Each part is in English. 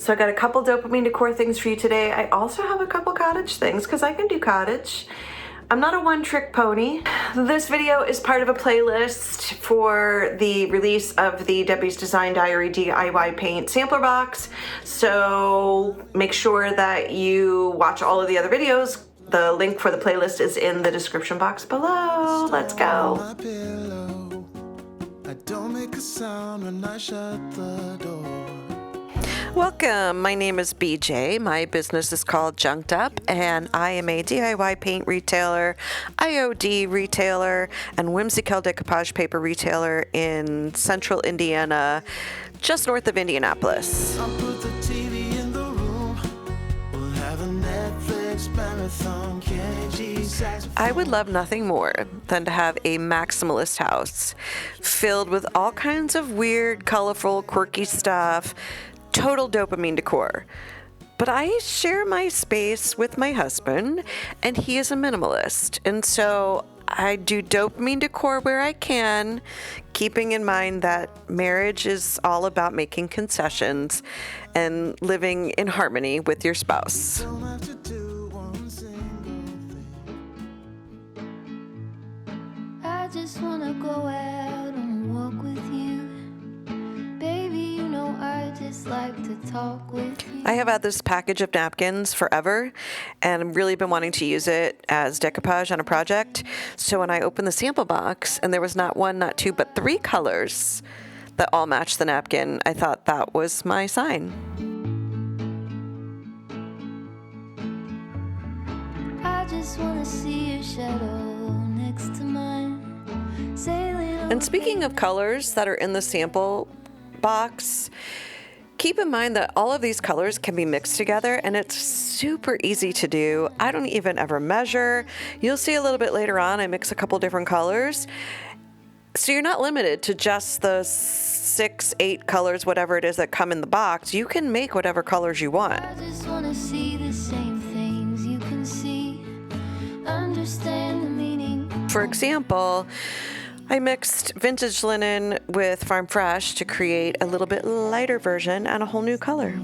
So I got a couple Dopamine Decor things for you today. I also have a couple cottage things because I can do cottage. I'm not a one-trick pony. This video is part of a playlist for the release of the Debbie's Design Diary DIY paint sampler box. So make sure that you watch all of the other videos. The link for the playlist is in the description box below. Let's go. I don't make a sound when I shut the door. Welcome, my name is BJ. My business is called Junkdup, and I am a DIY paint retailer, IOD retailer, and whimsical decoupage paper retailer in central Indiana, just north of Indianapolis. I'll put the TV in the room. We'll have a Netflix marathon. I would love nothing more than to have a maximalist house filled with all kinds of weird, colorful, quirky stuff. Total dopamine decor. But I share my space with my husband, and he is a minimalist. And so I do dopamine decor where I can, keeping in mind that marriage is all about making concessions and living in harmony with your spouse. I just want to go out and walk with you. Baby, you know I just like to talk with you. I have had this package of napkins forever, and I've really been wanting to use it as decoupage on a project. So when I opened the sample box, and there was not one, not two, but three colors that all matched the napkin, I thought that was my sign. I just want to see your shadow next to mine. And speaking of colors that are in the sample box, keep in mind that all of these colors can be mixed together, and it's super easy to do. I don't even ever measure. You'll see a little bit later on I mix a couple different colors. So you're not limited to just the 6, 8 colors, whatever it is that come in the box. You can make whatever colors you want. I just want to see the same things you can see, understand the meaning. For example, I mixed vintage linen with Farm Fresh to create a little bit lighter version and a whole new color.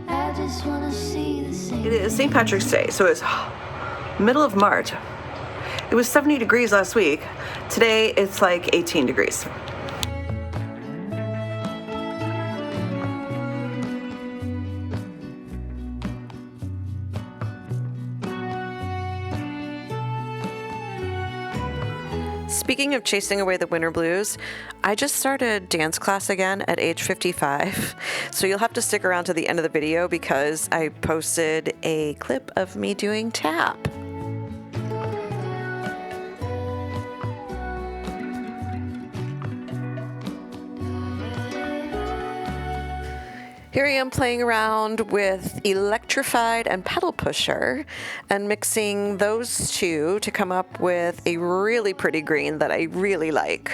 I just want to see the same. It is St. Patrick's Day, so it's middle of March. It was 70 degrees last week. Today it's like 18 degrees. Speaking of chasing away the winter blues, I just started dance class again at age 55. So you'll have to stick around to the end of the video because I posted a clip of me doing tap. Here I am playing around with Electrified and Pedal Pusher and mixing those two to come up with a really pretty green that I really like.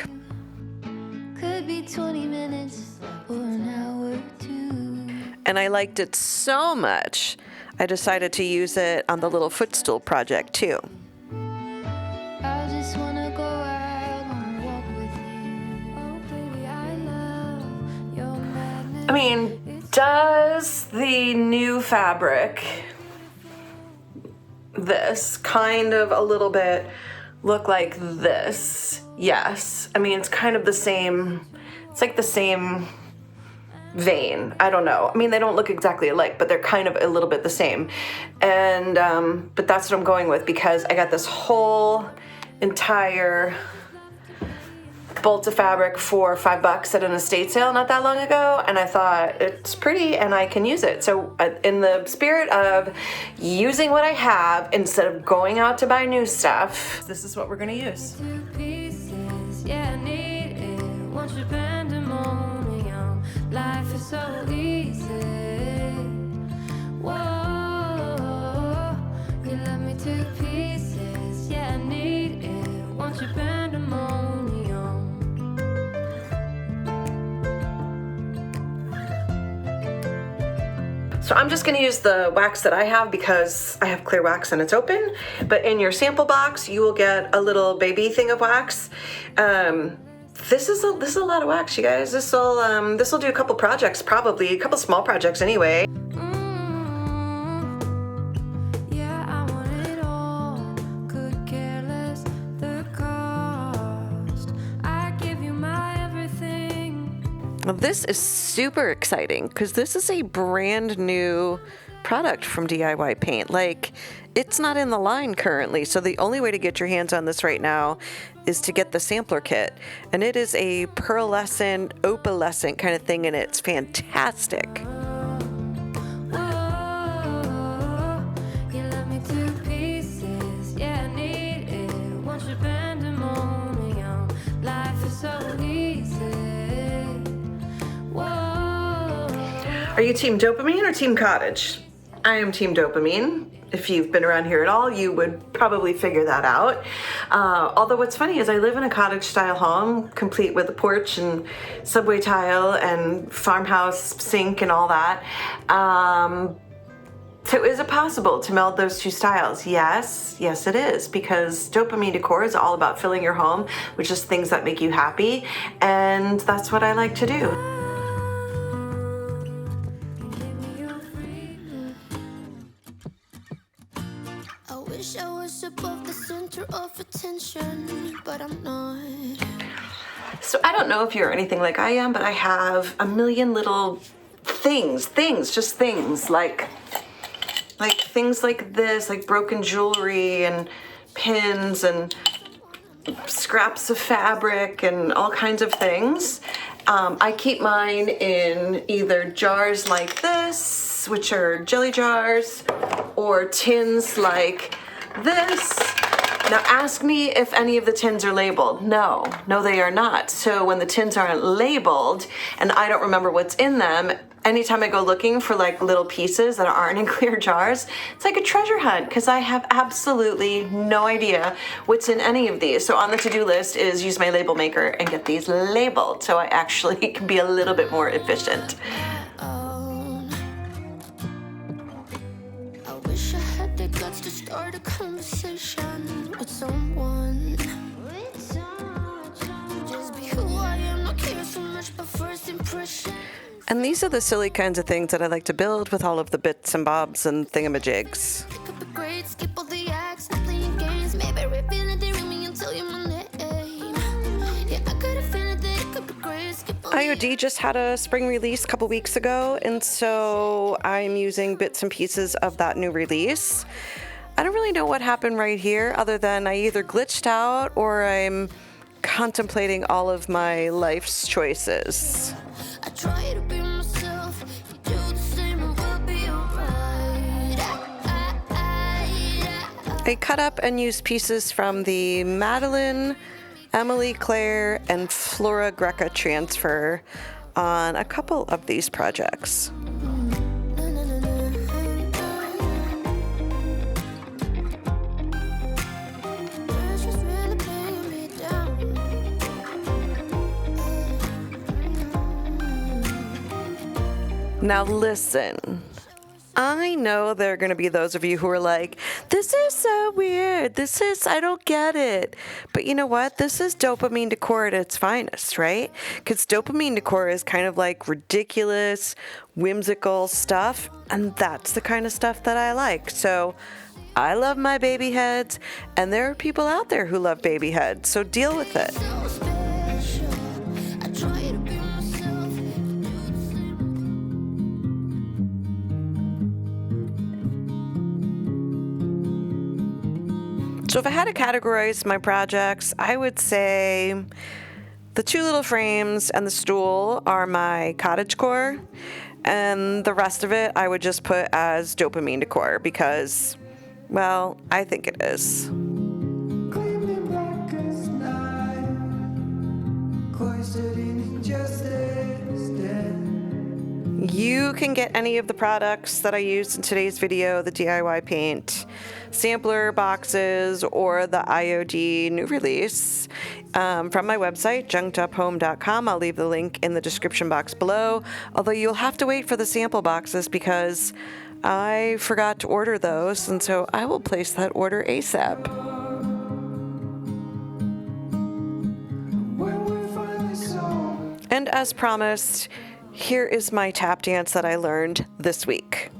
Could be 20 minutes or an hour or two. And I liked it so much, I decided to use it on the little footstool project too. I just wanna go out and walk with you. Oh, baby, I love your madness. I mean, does the new fabric, this kind of a little bit look like this? Yes. I mean, it's kind of the same, it's like the same vein. I don't know. I mean, they don't look exactly alike, but they're kind of a little bit the same. And, but that's what I'm going with because I got this whole entire bolt of fabric for $5 at an estate sale not that long ago, and I thought it's pretty and I can use it. So in the spirit of using what I have instead of going out to buy new stuff, this is what we're gonna use. Life is so easy. Whoa, you love me to pieces. Yeah, I need it. Want your pandemonium. So I'm just going to use the wax that I have because I have clear wax and it's open. But in your sample box, you will get a little baby thing of wax. this is a lot of wax, you guys. This will do a couple projects, probably a couple small projects anyway. Well, this is super exciting because this is a brand new product from DIY Paint. Like, it's not in the line currently, so the only way to get your hands on this right now is to get the sampler kit. And it is a pearlescent, opalescent kind of thing, and it's fantastic. Are you team Dopamine or team Cottage? I am team Dopamine. If you've been around here at all, you would probably figure that out. Although what's funny is I live in a cottage style home, complete with a porch and subway tile and farmhouse sink and all that. So is it possible to meld those two styles? Yes it is, because Dopamine Decor is all about filling your home with just things that make you happy, and that's what I like to do. I was above the center of attention, but I'm not. So I don't know if you're anything like I am, but I have a million little things, just things like things like this, like broken jewelry and pins and scraps of fabric and all kinds of things. I keep mine in either jars like this, which are jelly jars, or tins like this. Now ask me if any of the tins are labeled. No, they are not. So when the tins aren't labeled and I don't remember what's in them, anytime I go looking for like little pieces that aren't in clear jars, it's like a treasure hunt because I have absolutely no idea what's in any of these. So on the to-do list is use my label maker and get these labeled so I actually can be a little bit more efficient. Guts to start a conversation with someone. Just be who I am, not care so much about first impression. And these are the silly kinds of things that I like to build with all of the bits and bobs and thingamajigs. Pick up the grades, skip all the acts, not playing games. Maybe reveal it, they ring me and tell you my name. Yeah, I could have felt that it could be great. IOD just had a spring release a couple weeks ago, and so I'm using bits and pieces of that new release. I don't really know what happened right here other than I either glitched out or I'm contemplating all of my life's choices. I try to be myself, you do the same and we'll be alright. I cut up and used pieces from the Madeline, Emily Claire, and Flora Greca transfer on a couple of these projects. Now listen, I know there are going to be those of you who are like, this is so weird. I don't get it. But you know what? This is Dopamine Decor at its finest, right? Because Dopamine Decor is kind of like ridiculous, whimsical stuff. And that's the kind of stuff that I like. So I love my baby heads. And there are people out there who love baby heads. So deal with it. So if I had to categorize my projects, I would say the two little frames and the stool are my cottage core, and the rest of it I would just put as Dopamine Decor because, well, I think it is. You can get any of the products that I used in today's video, the DIY Paint sampler boxes or the IOD new release, from my website, junkduphome.com. I'll leave the link in the description box below, although you'll have to wait for the sample boxes because I forgot to order those, and so I will place that order ASAP. as promised, here is my tap dance that I learned this week.